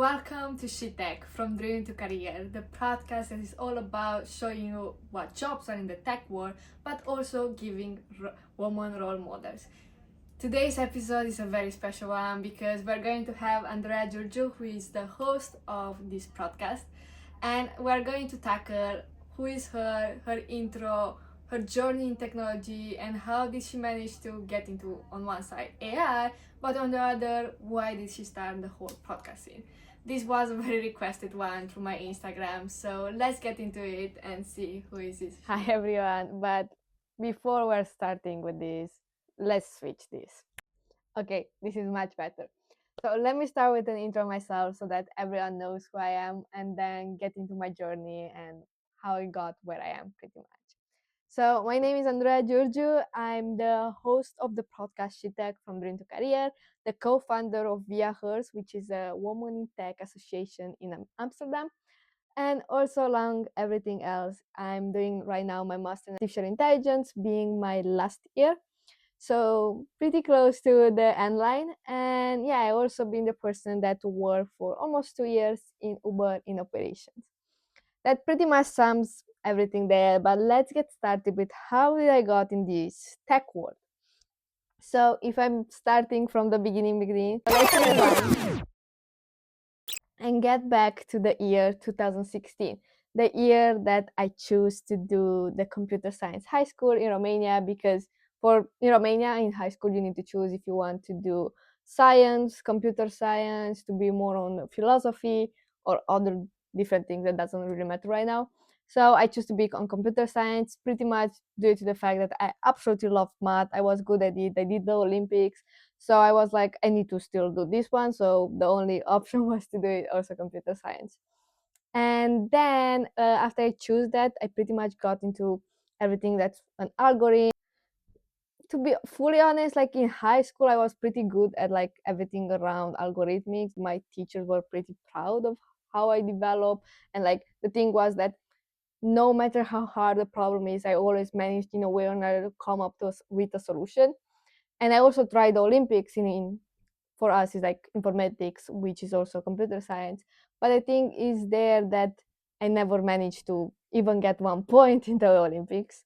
Welcome to SheTech, from Dream to Career, the podcast that is all about showing you what jobs are in the tech world, but also giving women role models. Today's episode is a very special one because we're going to have Andrea Giorgio, who is the host of this podcast, and we're going to tackle who is her intro, her journey in technology, and how did she manage to get into, on one side, AI, but on the other, why did she start the whole podcast scene. This was a very requested one through my Instagram, so let's get into it and see who is this. Hi everyone, but before we're starting with this, let's switch this. Okay, this is much better. So let me start with an intro myself so that everyone knows who I am and then get into my journey and how I got where I am pretty much. So my name is Andrea Giorgio. I'm the host of the podcast SheTech from Dream to Career, the co-founder of Via Hers, which is a woman in tech association in Amsterdam. And also along everything else, I'm doing right now my master in artificial intelligence, being my last year. So pretty close to the end line. And yeah, I also been the person that worked for almost 2 years in Uber in operations. That pretty much sums everything there. But let's get started with how did I got in this tech world. So if I'm starting from the beginning, let's rewind and get back to the year 2016, the year that I chose to do the computer science high school in Romania, because in Romania in high school you need to choose if you want to do science, computer science, to be more on philosophy or other different things that doesn't really matter right now. So I chose to be on computer science pretty much due to the fact that I absolutely loved math. I was good at it. I did the Olympics. So I was like, I need to still do this one. So the only option was to do it also computer science. And then after I chose that, I pretty much got into everything that's an algorithm. To be fully honest, like in high school, I was pretty good at like everything around algorithmics. My teachers were pretty proud of how I developed. And like the thing was that no matter how hard the problem is, I always managed in a way or another to come up with a solution. And I also tried the Olympics in for us is like informatics, which is also computer science. But I think is there that I never managed to even get 1 point in the Olympics.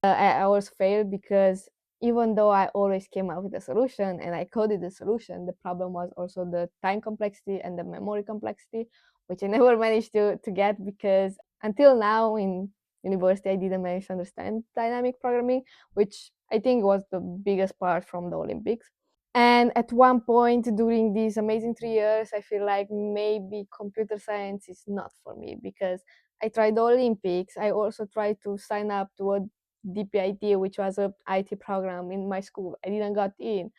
I always failed because even though I always came up with a solution and I coded the solution, the problem was also the time complexity and the memory complexity, which I never managed to get because until now in university I didn't manage to understand dynamic programming, which I think was the biggest part from the Olympics. And at one point during these amazing 3 years, I feel like maybe computer science is not for me because I tried the Olympics. I also tried to sign up to a DPIT, which was a IT program in my school. I didn't got in.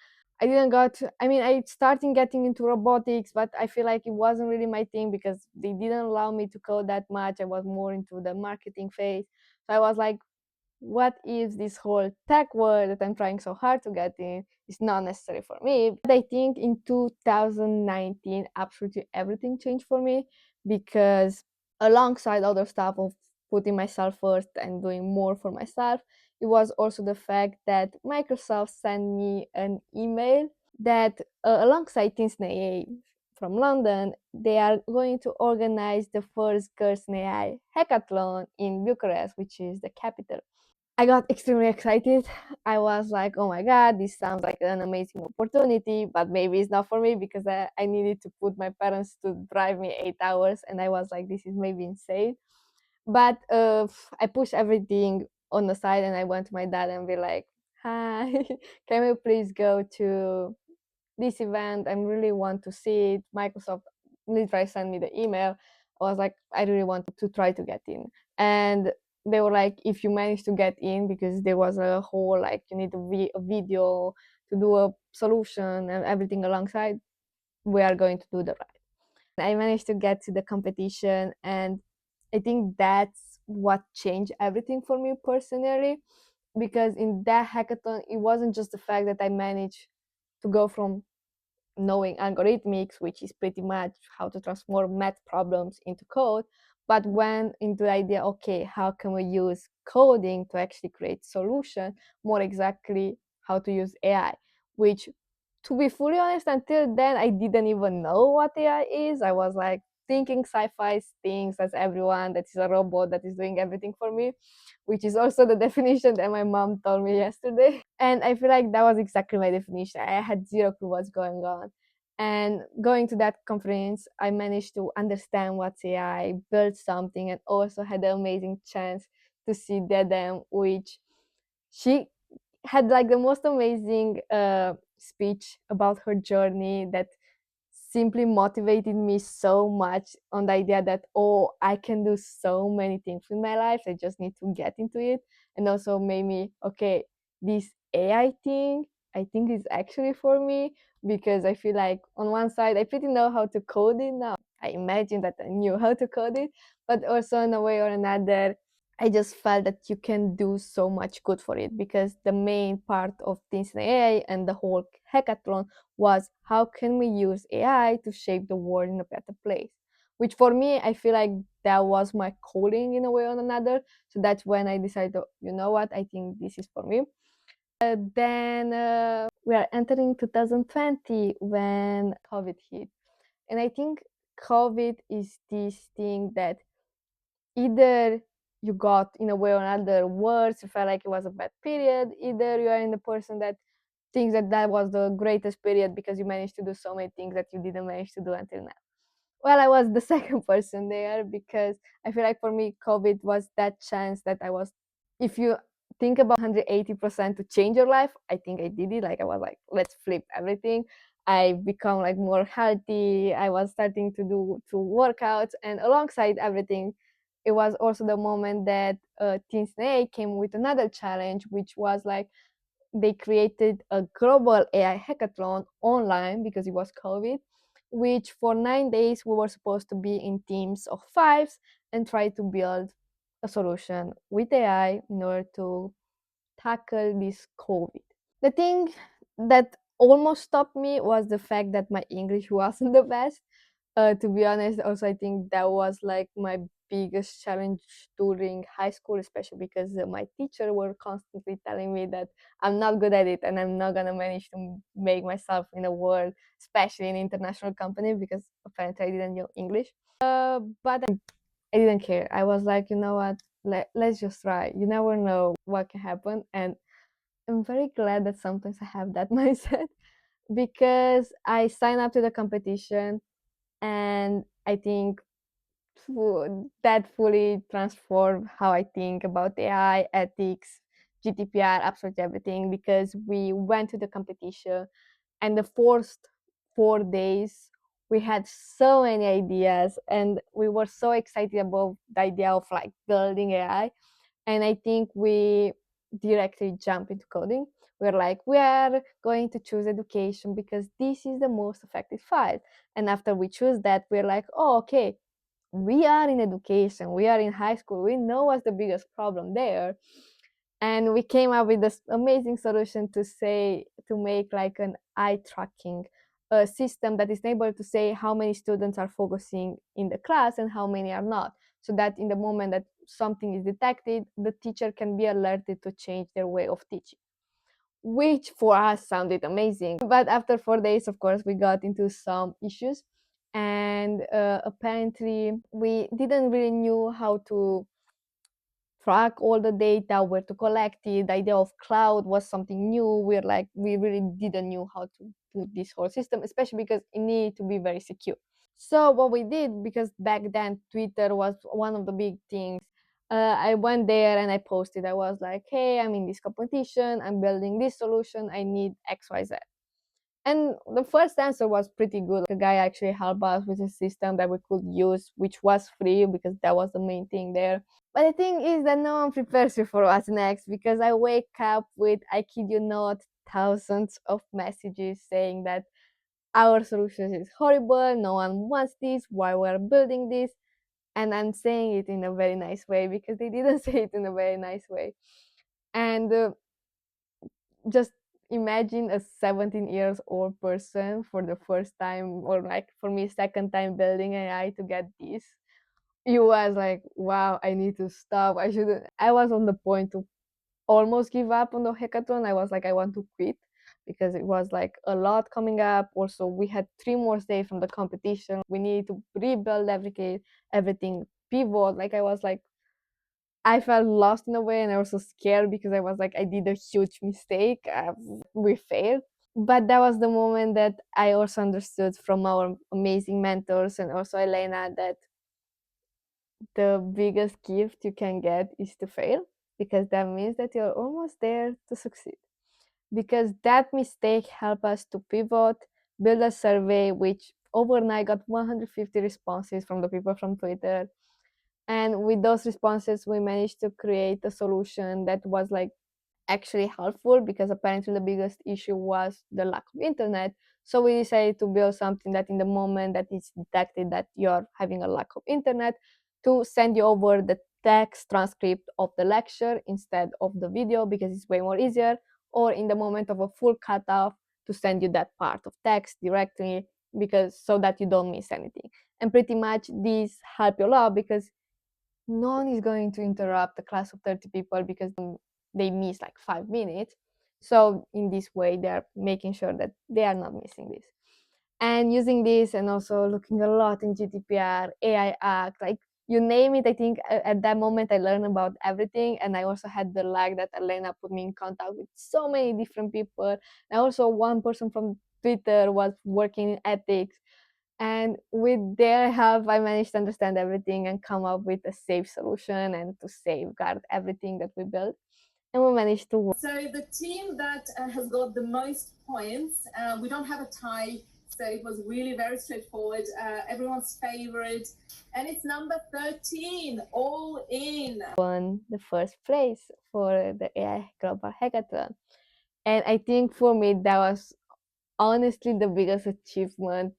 I started getting into robotics, but I feel like it wasn't really my thing because they didn't allow me to code that much. I was more into the marketing phase. So I was like, what if this whole tech world that I'm trying so hard to get in is not necessary for me? But I think in 2019, absolutely everything changed for me because alongside other stuff of putting myself first and doing more for myself, it was also the fact that Microsoft sent me an email that alongside Teens in AI from London, they are going to organize the first Girls in AI hackathon in Bucharest, which is the capital. I got extremely excited. I was like, oh my God, this sounds like an amazing opportunity, but maybe it's not for me because I needed to put my parents to drive me 8 hours. And I was like, this is maybe insane. But I pushed everything on the side and I went to my dad and be like, hi, can we please go to this event? I really want to see it. Microsoft literally sent me the email. I was like, I really want to try to get in. And they were like, if you manage to get in, because there was a whole like you need a video to do a solution and everything alongside, we are going to do the ride. I managed to get to the competition, and I think that's what changed everything for me personally. Because in that hackathon, it wasn't just the fact that I managed to go from knowing algorithmics, which is pretty much how to transform math problems into code, but went into the idea, okay, how can we use coding to actually create solution, more exactly how to use AI, which to be fully honest, until then, I didn't even know what AI is. I was like thinking sci-fi things as everyone that is a robot that is doing everything for me, which is also the definition that my mom told me yesterday. And I feel like that was exactly my definition. I had zero clue what's going on. And going to that conference, I managed to understand what's AI, build something, and also had the amazing chance to see Dedem, which she had like the most amazing speech about her journey that simply motivated me so much on the idea that, oh, I can do so many things in my life, I just need to get into it. And also made me, okay, this AI thing, I think is actually for me, because I feel like on one side I pretty know how to code it now, I imagine that I knew how to code it, but also in a way or another I just felt that you can do so much good for it, because the main part of Teens in AI and the whole hackathon was how can we use AI to shape the world in a better place. Which for me, I feel like that was my calling in a way or another. So that's when I decided, you know what, I think this is for me. Then we are entering 2020 when COVID hit. And I think COVID is this thing that either you got in a way or another worse, you felt like it was a bad period, either you are in the person that thinks that that was the greatest period because you managed to do so many things that you didn't manage to do until now. Well, I was the second person there, because I feel like for me COVID was that chance that I was, if you think about 180% to change your life, I think I did it. Like I was like, let's flip everything. I become like more healthy, I was starting to do to workouts, and alongside everything, it was also the moment that Teens came with another challenge, which was like they created a global AI hackathon online because it was COVID, which for 9 days we were supposed to be in teams of fives and try to build a solution with AI in order to tackle this COVID. The thing that almost stopped me was the fact that my English wasn't the best. To be honest, also I think that was like my biggest challenge during high school, especially because my teacher were constantly telling me that I'm not good at it and I'm not gonna manage to make myself in the world, especially in international company, because apparently I didn't know English. But I didn't care. I was like, you know what? Let's just try. You never know what can happen, and I'm very glad that sometimes I have that mindset, because I signed up to the competition, and I think that fully transformed how I think about AI, ethics, GDPR, absolutely everything, because we went to the competition, and the first 4 days we had so many ideas and we were so excited about the idea of like building AI. And I think we directly jump into coding. We're like, we are going to choose education because this is the most effective field. And after we choose that, we're like, oh, okay, we are in education, we are in high school, we know what's the biggest problem there. And we came up with this amazing solution to say, to make like an eye tracking system that is able to say how many students are focusing in the class and how many are not, so that in the moment that something is detected, the teacher can be alerted to change their way of teaching, which for us sounded amazing. But after 4 days, of course, we got into some issues, and apparently we didn't really knew how to track all the data, where to collect it. The idea of cloud was something new. We're like, we really didn't know how to put this whole system, especially because it needed to be very secure. So what we did, because back then Twitter was one of the big things, I went there and I posted. I was like, hey, I'm in this competition, I'm building this solution, I need XYZ. And the first answer was pretty good. A guy actually helped us with a system that we could use, which was free, because that was the main thing there. But the thing is that no one prepares you for what's next, because I wake up with, I kid you not, thousands of messages saying that our solution is horrible, no one wants this, why we're building this. And I'm saying it in a very nice way, because they didn't say it in a very nice way. And just imagine a 17 years old person for the first time, or like for me second time building AI, to get this. You was like, wow, I need to stop, I shouldn't. I was on the point to almost give up on the hackathon. I was like, I want to quit, because it was like a lot coming up. Also, we had 3 more days from the competition. We needed to rebuild everything, pivot. Like I was like, I felt lost in a way, and I was so scared because I was like, I did a huge mistake. We failed. But that was the moment that I also understood from our amazing mentors and also Elena that the biggest gift you can get is to fail, because that means that you're almost there to succeed. Because that mistake helped us to pivot, build a survey which overnight got 150 responses from the people from Twitter. And with those responses, we managed to create a solution that was like actually helpful, because apparently the biggest issue was the lack of internet. So we decided to build something that in the moment that it's detected that you're having a lack of internet, to send you over the text transcript of the lecture instead of the video, because it's way more easier, or in the moment of a full cutoff, to send you that part of text directly, because so that you don't miss anything. And pretty much these help you a lot, because no one is going to interrupt a class of 30 people because they miss like 5 minutes. So in this way, they're making sure that they are not missing this. And using this, and also looking a lot in GDPR, AI Act, like you name it, I think at that moment I learned about everything. And I also had the luck that Elena put me in contact with so many different people. And also one person from Twitter was working in ethics, and with their help, I managed to understand everything and come up with a safe solution and to safeguard everything that we built. And we managed to work. So the team that has got the most points, we don't have a tie, so it was really very straightforward. Everyone's favorite, and it's number 13, all in. Won the first place for the AI Global Hackathon. And I think for me, that was honestly the biggest achievement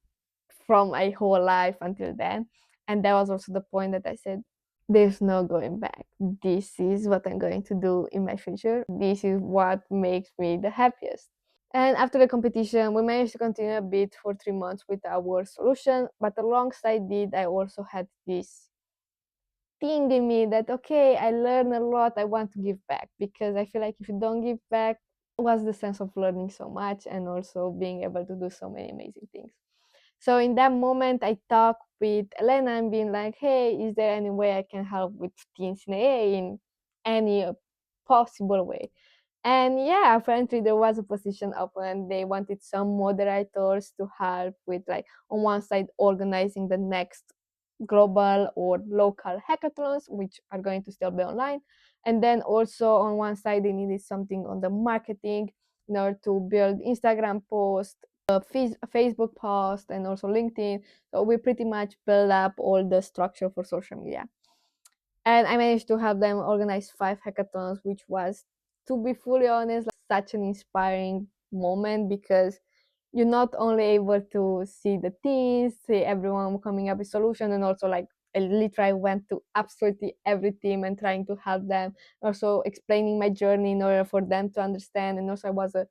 from my whole life until then. And that was also the point that I said, there's no going back. This is what I'm going to do in my future. This is what makes me the happiest. And after the competition, we managed to continue a bit for 3 months with our solution. But alongside it, I also had this thing in me that, okay, I learned a lot. I want to give back, because I feel like if you don't give back, what's the sense of learning so much and also being able to do so many amazing things? So in that moment, I talked with Elena and being like, hey, is there any way I can help with teens in AA in any possible way? And yeah, apparently there was a position open. They wanted some moderators to help with, like, on one side, organizing the next global or local hackathons, which are going to still be online. And then also on one side, they needed something on the marketing in order to build Instagram posts, Facebook post, and also LinkedIn. So we pretty much build up all the structure for social media. And I managed to have them organize 5 hackathons, which was, to be fully honest, like, such an inspiring moment, because you're not only able to see the teams, see everyone coming up with solution, and also like I literally went to absolutely every team and trying to help them, also explaining my journey in order for them to understand. And also I was a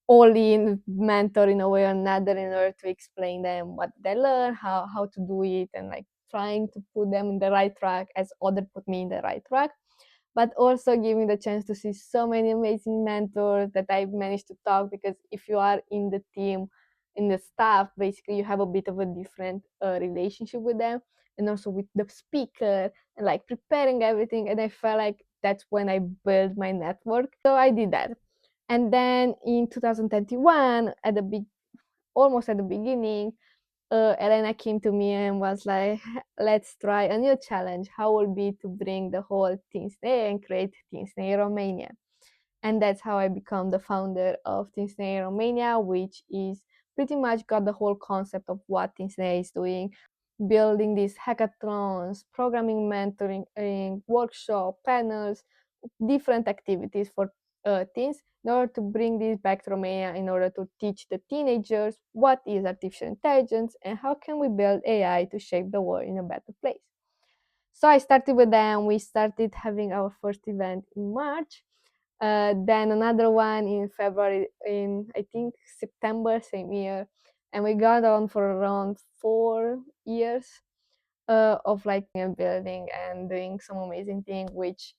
all-in mentor in a way or another, in order to explain them what they learn, how to do it, and like trying to put them in the right track as other put me in the right track. But also giving the chance to see so many amazing mentors that I managed to talk, because if you are in the team, in the staff, basically you have a bit of a different relationship with them, and also with the speaker, and like preparing everything. And I felt like that's when I built my network. So I did that. And then in 2021, at the almost at the beginning, Elena came to me and was like, let's try a new challenge. How would be to bring the whole Teens Day and create Teens Day Romania? And that's how I become the founder of Teens Day Romania, which is pretty much got the whole concept of what Teens Day is doing, building these hackathons, programming, mentoring, workshop, panels, different activities for teens, in order to bring this back to Romania, in order to teach the teenagers what is artificial intelligence and how can we build AI to shape the world in a better place. So I started with them. We started having our first event in March, then another one in February, in I think September same year, and we got on for around 4 years of like building and doing some amazing thing, which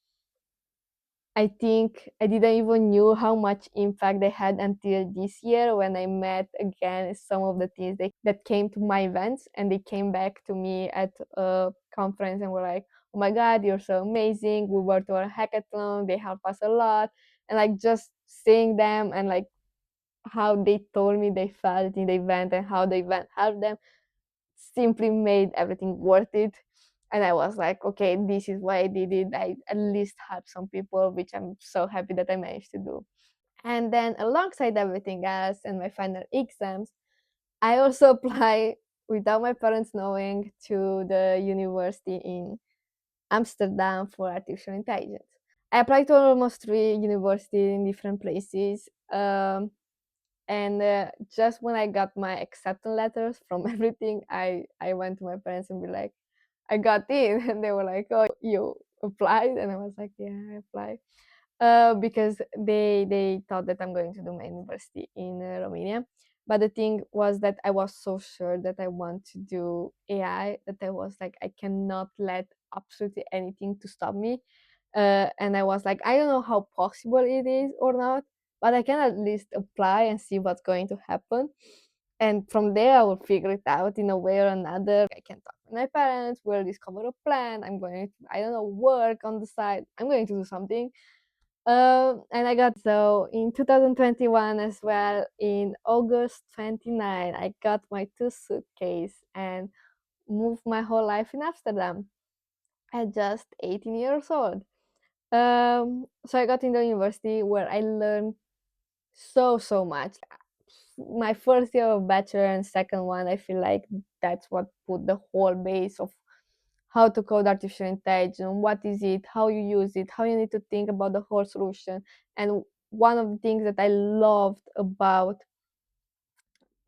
I think I didn't even knew how much impact they had until this year when I met again some of the teams that came to my events, and they came back to me at a conference and were like, "Oh my God, you're so amazing! We were to a hackathon. They helped us a lot." And like just seeing them and like how they told me they felt in the event and how the event helped them simply made everything worth it. And I was like, okay, this is why I did it. I at least helped some people, which I'm so happy that I managed to do. And then alongside everything else and my final exams, I also apply without my parents knowing to the university in Amsterdam for artificial intelligence. I applied to almost 3 universities in different places. And just when I got my acceptance letters from everything, I went to my parents and be like, I got in. And they were like, oh, you applied? And I was like, yeah, I applied. Because they thought that I'm going to do my university in Romania. But the thing was that I was so sure that I want to do AI that I was like, I cannot let absolutely anything to stop me. And I was like, I don't know how possible it is or not, but I can at least apply and see what's going to happen. And from there, I will figure it out in a way or another. I can talk with my parents, we'll discover a plan. I'm going to, I don't know, work on the side. I'm going to do something. And I got so in 2021 as well, in August 29, I got my 2 suitcase and moved my whole life in Amsterdam at just 18 years old. So I got in the university where I learned so much. My first year of bachelor and second one, I feel like that's what put the whole base of how to code artificial intelligence, what is it, how you use it, how you need to think about the whole solution. And one of the things that I loved about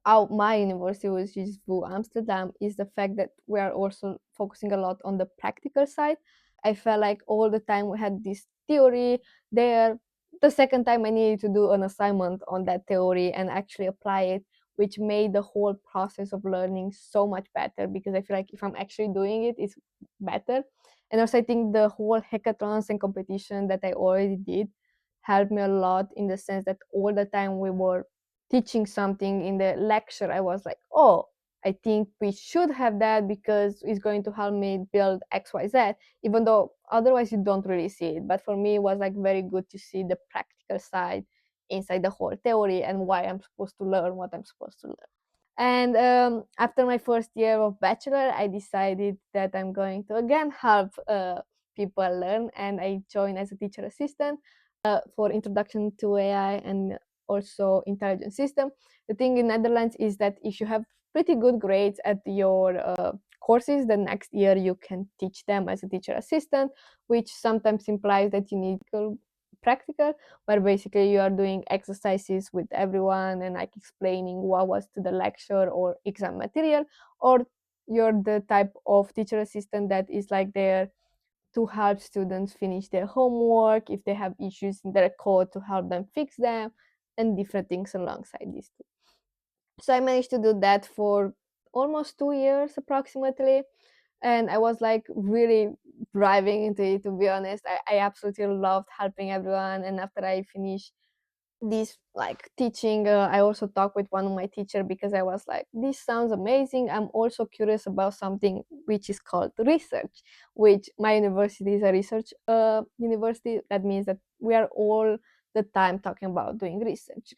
my university, which is VU Amsterdam, is the fact that we are also focusing a lot on the practical side. I felt like all the time we had this theory there. The second time I needed to do an assignment on that theory and actually apply it, which made the whole process of learning so much better, because I feel like if I'm actually doing it, it's better. And also I think the whole hackathons and competition that I already did helped me a lot, in the sense that all the time we were teaching something in the lecture, I was like, oh, I think we should have that because it's going to help me build XYZ, even though otherwise you don't really see it. But for me, it was like very good to see the practical side inside the whole theory and why I'm supposed to learn what I'm supposed to learn. And after my first year of bachelor, I decided that I'm going to again help people learn, and I joined as a teacher assistant for introduction to AI and also intelligent system. The thing in Netherlands is that if you have pretty good grades at your courses, the next year you can teach them as a teacher assistant, which sometimes implies that you need practical, where basically you are doing exercises with everyone and like explaining what was to the lecture or exam material, or you're the type of teacher assistant that is like there to help students finish their homework, if they have issues in their code, to help them fix them, and different things alongside these two. So I managed to do that for almost 2 years approximately, and I was like really driving into it, to be honest. I absolutely loved helping everyone. And after I finished this like teaching, I also talked with one of my teacher, because I was like, this sounds amazing. I'm also curious about something which is called research, which my university is a research university. That means that we are all the time talking about doing research.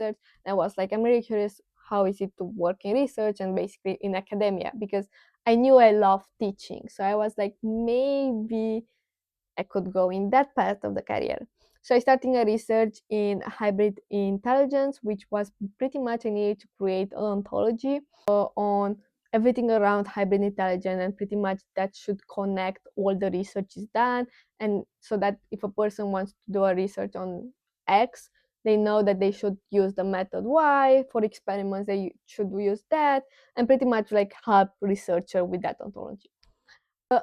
And I was like, I'm really curious, how is it to work in research and basically in academia, because I knew I loved teaching. So I was like, maybe I could go in that path of the career. So I started a research in hybrid intelligence, which was pretty much I needed to create an ontology on everything around hybrid intelligence, and pretty much that should connect all the research is done. And so that if a person wants to do a research on X, they know that they should use the method Y for experiments, they should use that, and pretty much like help researcher with that ontology.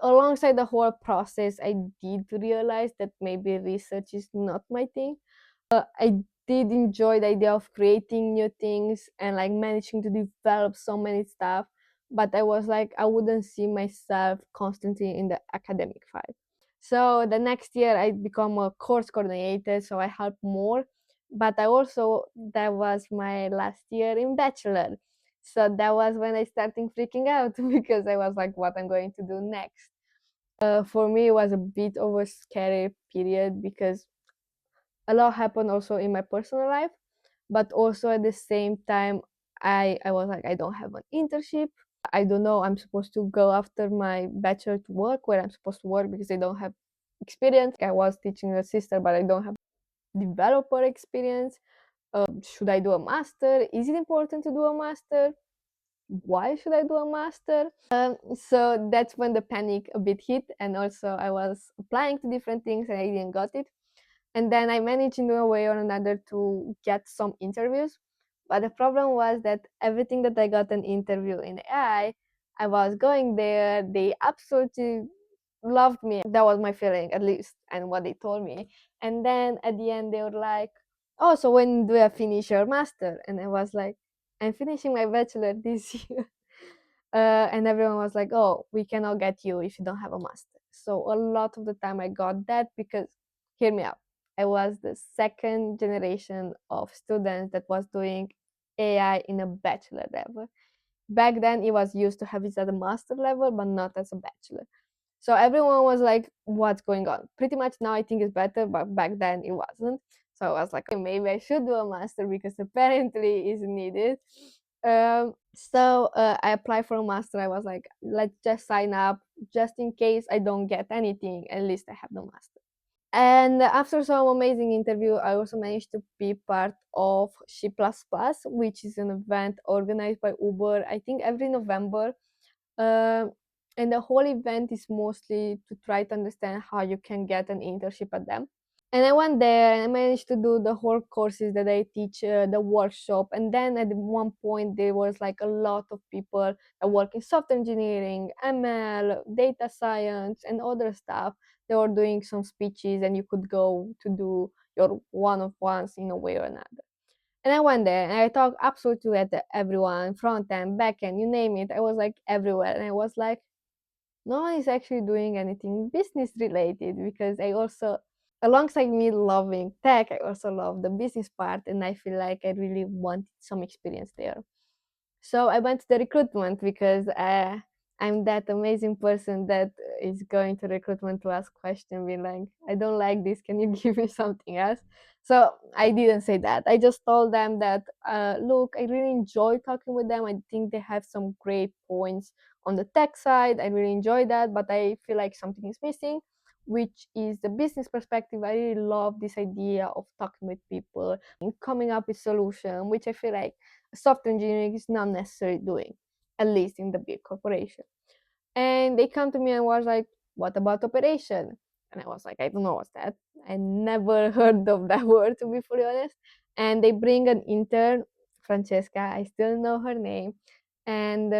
Alongside the whole process, I did realize that maybe research is not my thing. I did enjoy the idea of creating new things and like managing to develop so many stuff, but I was like, I wouldn't see myself constantly in the academic field. So the next year I become a course coordinator, so I help more. But I also, that was my last year in bachelor. So that was when I started freaking out because I was like, what I'm going to do next. For me, it was a bit of a scary period because a lot happened also in my personal life, but also at the same time, I was like, I don't have an internship. I don't know. I'm supposed to go after my bachelor to work where I'm supposed to work because I don't have experience. I was teaching a sister, but I don't have developer experience. Should I do a master? Is it important to do a master? Why should I do a master? So that's when the panic a bit hit, and also I was applying to different things and I didn't got it. And then I managed in a way or another to get some interviews. But the problem was that everything that I got an interview in I was going there, they absolutely loved me. That was my feeling, at least, and what they told me. And then at the end, they were like, "Oh, so when do you finish your master?" And I was like, "I'm finishing my bachelor this year." And everyone was like, "Oh, we cannot get you if you don't have a master." So a lot of the time I got that because, hear me out, I was the second generation of students that was doing AI in a bachelor level. Back then, it was used to have it at a master level, but not as a bachelor. So everyone was like, "What's going on?" Pretty much now I think it's better, but back then it wasn't. So I was like, okay, maybe I should do a master because apparently it's needed. So I applied for a master. I was like, let's just sign up just in case I don't get anything. At least I have the master. And after some amazing interview, I also managed to be part of She++, which is an event organized by Uber, I think every November. Um, and the whole event is mostly to try to understand how you can get an internship at them. And I went there and I managed to do the whole courses that I teach, the workshop. And then at one point, there was like a lot of people that work in software engineering, ML, data science, and other stuff. They were doing some speeches, and you could go to do your one of ones in a way or another. And I went there and I talked absolutely at everyone, front end, back end, you name it. I was like everywhere. And I was like, no one is actually doing anything business related because I also, alongside me loving tech, I also love the business part, and I feel like I really wanted some experience there. So I went to the recruitment because I'm that amazing person that is going to recruitment to ask questions, being like, I don't like this, can you give me something else? So I didn't say that. I just told them that, look, I really enjoy talking with them. I think they have some great points on the tech side. I really enjoy that, but I feel like something is missing, which is the business perspective. I really love this idea of talking with people and coming up with solution, which I feel like software engineering is not necessarily doing, at least in the big corporation. And they come to me and was like, what about operation? And I was like, I don't know what's that. I never heard of that word, to be fully honest. And they bring an intern, Francesca, I still know her name. And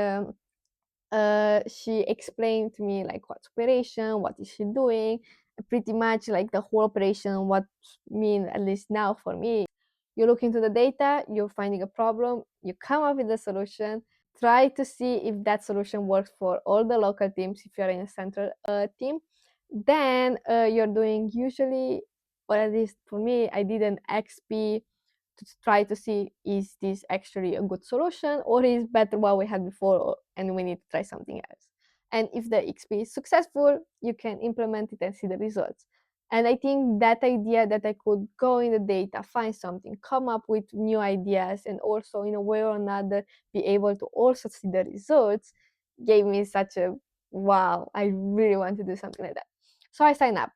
she explained to me like what's operation, what is she doing, pretty much like the whole operation. What mean, at least now for me, you look into the data, you're finding a problem, you come up with a solution, try to see if that solution works for all the local teams if you're in a central team. Then you're doing usually, or at least for me, I did an XP to try to see is this actually a good solution or is better what we had before and we need to try something else. And if the XP is successful, you can implement it and see the results. And I think that idea that I could go in the data, find something, come up with new ideas, and also in a way or another be able to also see the results gave me such a wow, I really want to do something like that. So I signed up.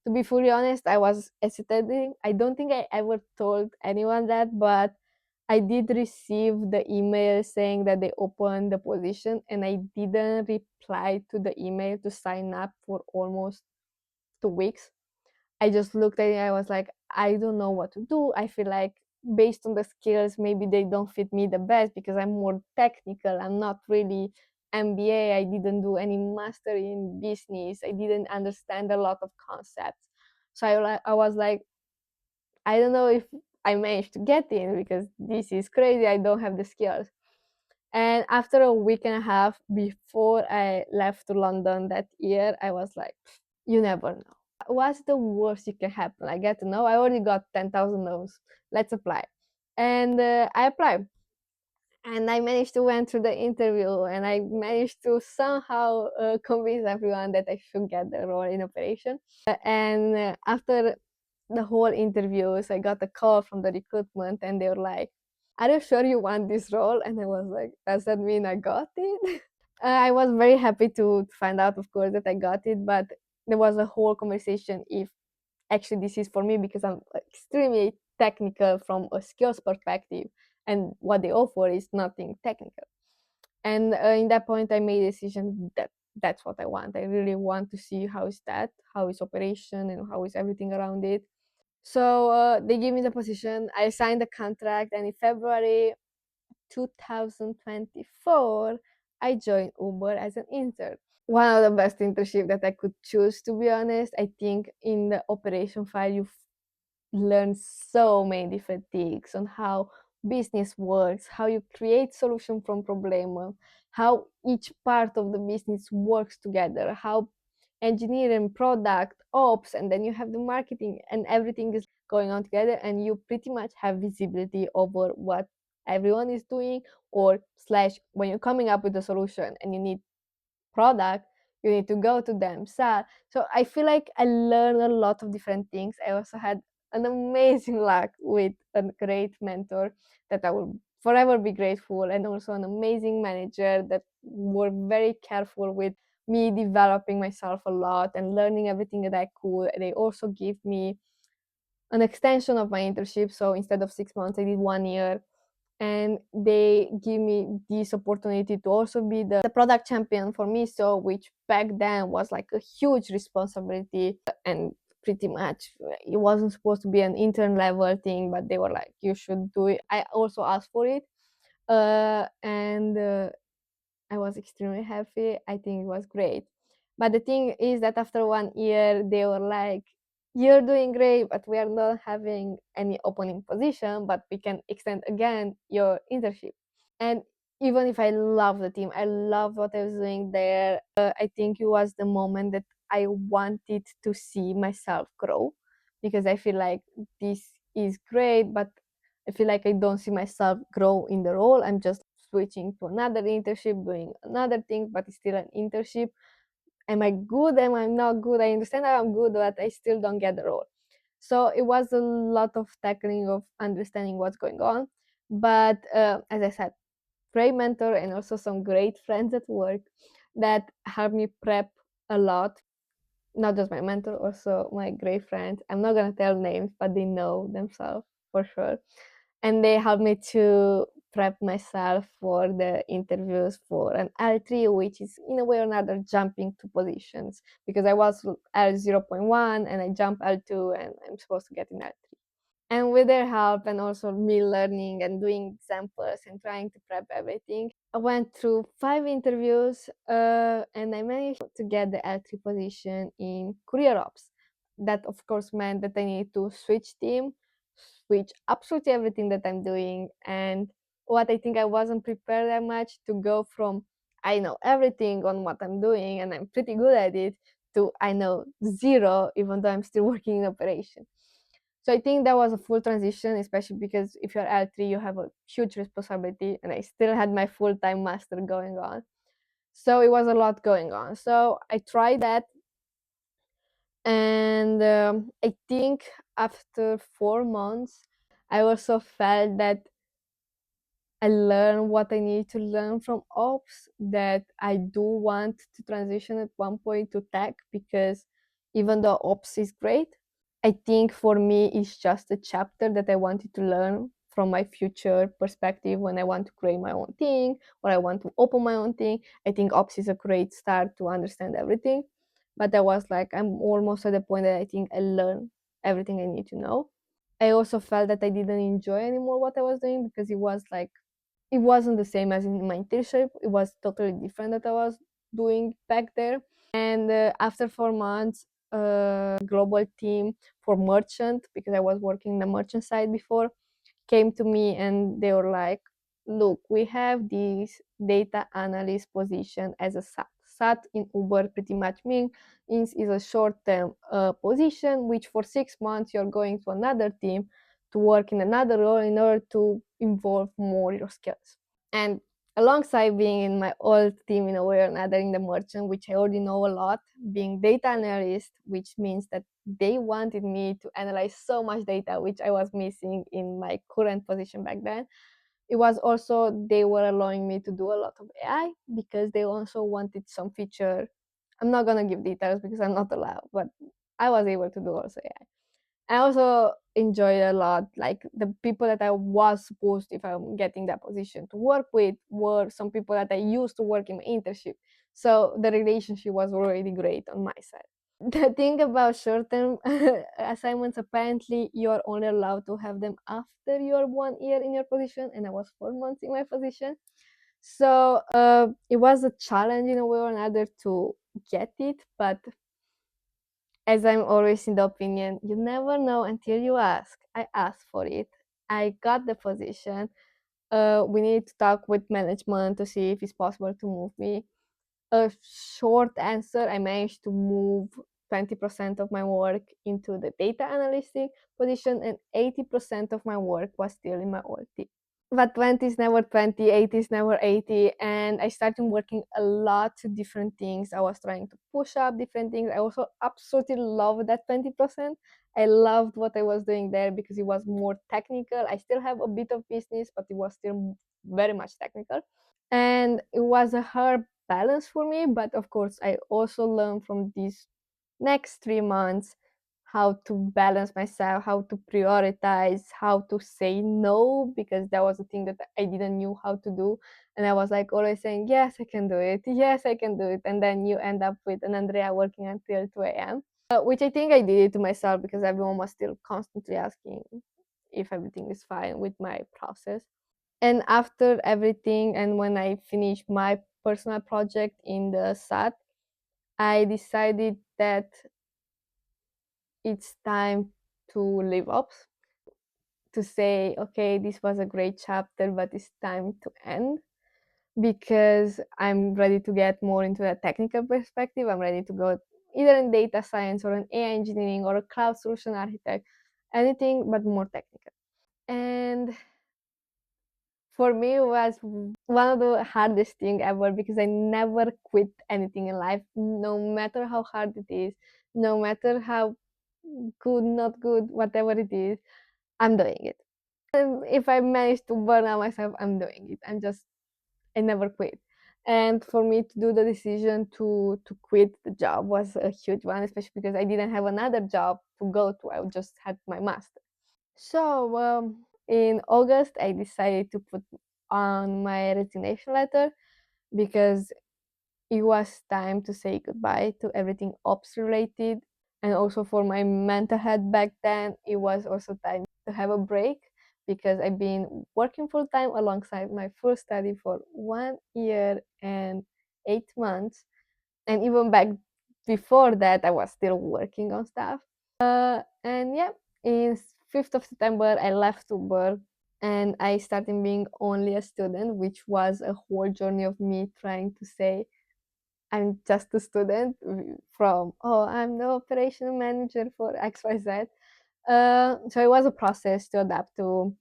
To be fully honest, I was hesitating. I don't think I ever told anyone that, but I did receive the email saying that they opened the position, and I didn't reply to the email to sign up for almost 2 weeks. I just looked at it. I was like, I don't know what to do. I feel like based on the skills, maybe they don't fit me the best because I'm more technical. I'm not really MBA. I didn't do any master in business. I didn't understand a lot of concepts. So I was like, I don't know if I managed to get in because this is crazy. I don't have the skills. And after a week and a half before I left to London that year, I was like, You never know. What's the worst you can happen? I get to know. I already got 10,000 no's. Let's apply. And I applied. And I managed to went through the interview, and I managed to somehow convince everyone that I should get the role in operation. And after the whole interviews, I got a call from the recruitment, and they were like, "Are you sure you want this role?" And I was like, "Does that mean I got it?" I was very happy to find out, of course, that I got it, but there was a whole conversation if actually this is for me, because I'm extremely technical from a skills perspective, and what they offer is nothing technical. And in that point, I made a decision that that's what I want. I really want to see how is operation, and how is everything around it. So they gave me the position. I signed the contract, and in February 2024, I joined Uber as an intern. One of the best internship that I could choose, to be honest. I think in the operation file you learn so many different things on how business works, how you create solution from problem, how each part of the business works together, how engineering, product, ops, and then you have the marketing, and everything is going on together, and you pretty much have visibility over what everyone is doing, or slash when you're coming up with a solution and you need product, you need to go to them, sell. So I feel like I learned a lot of different things. I also had an amazing luck with a great mentor that I will forever be grateful, and also an amazing manager that were very careful with me developing myself a lot and learning everything that I could. They also give me an extension of my internship, so instead of 6 months I did 1 year, and they give me this opportunity to also be the product champion for me, so which back then was like a huge responsibility. And pretty much it wasn't supposed to be an intern level thing, but they were like, you should do it. I also asked for it, and I was extremely happy. I think it was great. But the thing is that after 1 year, they were like, "You're doing great, but we are not having any opening position, but we can extend again your internship." And even if I love the team, I love what I was doing there, I think it was the moment that I wanted to see myself grow, because I feel like this is great, but I feel like I don't see myself grow in the role. I'm just switching to another internship, doing another thing, but it's still an internship. Am I good? Am I not good? I understand that I'm good, but I still don't get the role. So it was a lot of tackling of understanding what's going on. But as I said, great mentor and also some great friends at work that helped me prep a lot. Not just my mentor, also my great friends. I'm not gonna tell names, but they know themselves for sure. And they helped me to prep myself for the interviews for an L3, which is in a way or another jumping to positions, because I was L 0.1 and I jumped L2 and I'm supposed to get in L3. And with their help, and also me learning and doing examples and trying to prep everything, I went through 5 interviews, and I managed to get the L3 position in career ops. That, of course, meant that I need to switch team, switch absolutely everything that I'm doing. And what I think I wasn't prepared that much to go from I know everything on what I'm doing and I'm pretty good at it to I know zero, even though I'm still working in operation. So I think that was a full transition, especially because if you're L3, you have a huge responsibility, and I still had my full time master going on. So it was a lot going on. So I tried that, and I think after 4 months, I also felt that I learned what I need to learn from ops, that I do want to transition at one point to tech, because even though ops is great, I think for me it's just a chapter that I wanted to learn from my future perspective when I want to create my own thing or I want to open my own thing. I think ops is a great start to understand everything. But I was like, I'm almost at the point that I think I learned everything I need to know. I also felt that I didn't enjoy anymore what I was doing, because it was like it wasn't the same as in my internship. It was totally different that I was doing back there. And after 4 months, global team for merchant, because I was working the merchant side before, came to me and they were like, look, we have this data analyst position as a SaaS. SAT in Uber pretty much means is a short-term position, which for 6 months you're going to another team to work in another role in order to involve more your skills. And alongside being in my old team in a way or another in the merchant, which I already know a lot, being data analyst, which means that they wanted me to analyze so much data, which I was missing in my current position back then. It was also they were allowing me to do a lot of AI because they also wanted some feature. I'm not gonna give details because I'm not allowed, but I was able to do also AI. I also enjoyed a lot, like the people that I was supposed, if I'm getting that position, to work with were some people that I used to work in my internship. So the relationship was already great on my side. The thing about short-term assignments, apparently you're only allowed to have them after you're 1 year in your position, and I was 4 months in my position. So it was a challenge in a way or another to get it, but as I'm always in the opinion, you never know until you ask. I asked for it. I got the position. We need to talk with management to see if it's possible to move me. A short answer, I managed to move 20% of my work into the data analytic position, and 80% of my work was still in my old team. But 20 is never 20, 80 is never 80, and I started working a lot to different things. I was trying to push up different things. I also absolutely loved that 20%. I loved what I was doing there because it was more technical. I still have a bit of business, but it was still very much technical, and it was a hard balance for me. But of course, I also learned from these next 3 months how to balance myself, how to prioritize, how to say no, because that was a thing that I didn't knew how to do. And I was like always saying, yes, I can do it. Yes, I can do it. And then you end up with an Andrea working until 2 a.m., which I think I did it to myself because everyone was still constantly asking if everything is fine with my process. And after everything, and when I finished my personal project in the SAT, I decided that it's time to leave ops, to say, okay, this was a great chapter, but it's time to end because I'm ready to get more into a technical perspective. I'm ready to go either in data science or in AI engineering or a cloud solution architect, anything but more technical. And for me, it was one of the hardest thing ever because I never quit anything in life, no matter how hard it is, no matter how good, not good, whatever it is, I'm doing it. And if I manage to burn out myself, I'm doing it. I never quit. And for me to do the decision to quit the job was a huge one, especially because I didn't have another job to go to. I just had my master. So in August, I decided to put on my resignation letter because it was time to say goodbye to everything ops related. And also for my mental health back then, it was also time to have a break because I've been working full time alongside my full study for 1 year and 8 months. And even back before that, I was still working on stuff. And yeah, in 5th of September, I left Uber and I started being only a student, which was a whole journey of me trying to say I'm just a student from, oh, I'm the operational manager for XYZ. So it was a process to adapt to.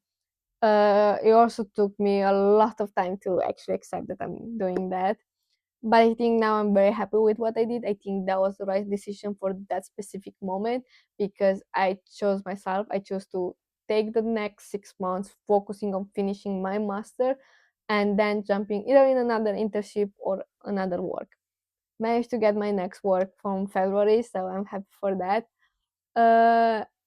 It also took me a lot of time to actually accept that I'm doing that. But I think now I'm very happy with what I did. I think that was the right decision for that specific moment because I chose myself. I chose to take the next 6 months focusing on finishing my master and then jumping either in another internship or another work. Managed to get my next work from February, so I'm happy for that.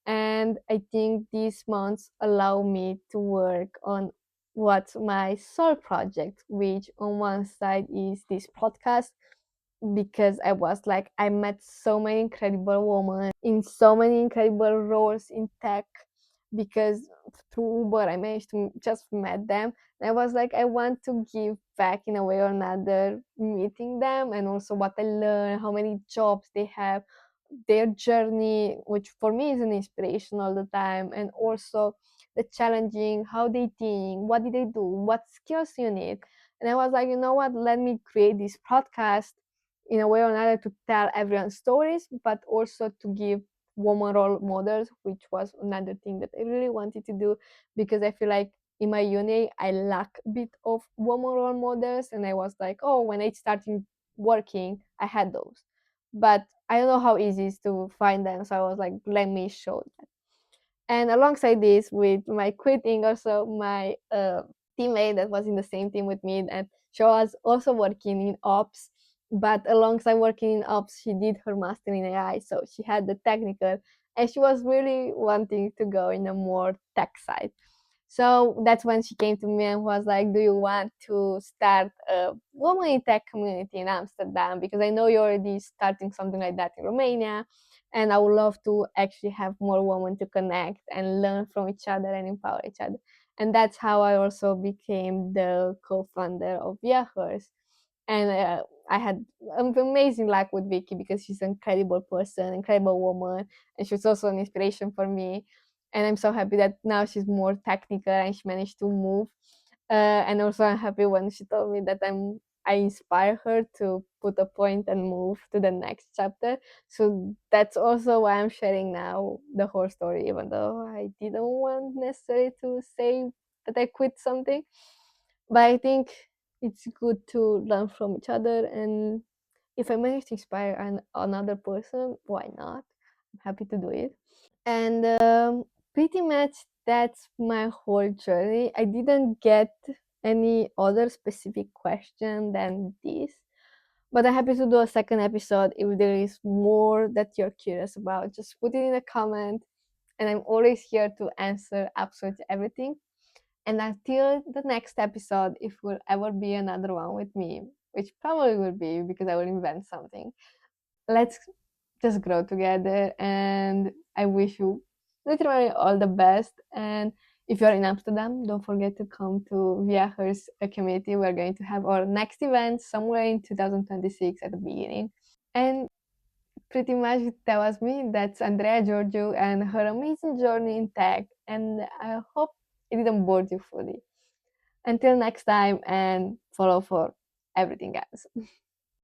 And I think these months allow me to work on what's my sole project, which on one side is this podcast, because I was like, I met so many incredible women in so many incredible roles in tech because through Uber I managed to just met them. And I was like, I want to give back in a way or another, meeting them and also what I learned, how many jobs they have, their journey, which for me is an inspiration all the time, and also the challenging, how they think, what did they do, what skills you need. And I was like, you know what, let me create this podcast in a way or another to tell everyone stories, but also to give woman role models, which was another thing that I really wanted to do, because I feel like in my uni I lack a bit of woman role models, and I was like, oh, when I started working, I had those, but I don't know how easy it is to find them. So I was like, let me show that. And alongside this, with my quitting, also my teammate that was in the same team with me, and she was also working in ops, but alongside working in ops, she did her master in AI, so she had the technical, and she was really wanting to go in a more tech side. So that's when she came to me and was like, do you want to start a woman in tech community in Amsterdam? Because I know you're already starting something like that in Romania. And I would love to actually have more women to connect and learn from each other and empower each other. And that's how I also became the co-founder of Viajers. And I had amazing luck with Vicky because she's an incredible person, incredible woman, and she's also an inspiration for me. And I'm so happy that now she's more technical and she managed to move. And also I'm happy when she told me that I inspire her to put a point and move to the next chapter. So that's also why I'm sharing now the whole story, even though I didn't want necessarily to say that I quit something. But I think it's good to learn from each other, and if I manage to inspire another person, why not? I'm happy to do it. And pretty much that's my whole journey. I didn't get any other specific question than this, but I'm happy to do a second episode if there is more that you're curious about. Just put it in a comment, and I'm always here to answer absolutely everything. And until the next episode, if will ever be another one with me, which probably will be because I will invent something, let's just grow together. And I wish you literally all the best. And if you're in Amsterdam, don't forget to come to Viajers community. We're going to have our next event somewhere in 2026 at the beginning. And pretty much that was me. That's Andrea Giorgio and her amazing journey in tech. And I hope it didn't bore you fully. Until next time, and follow for everything else.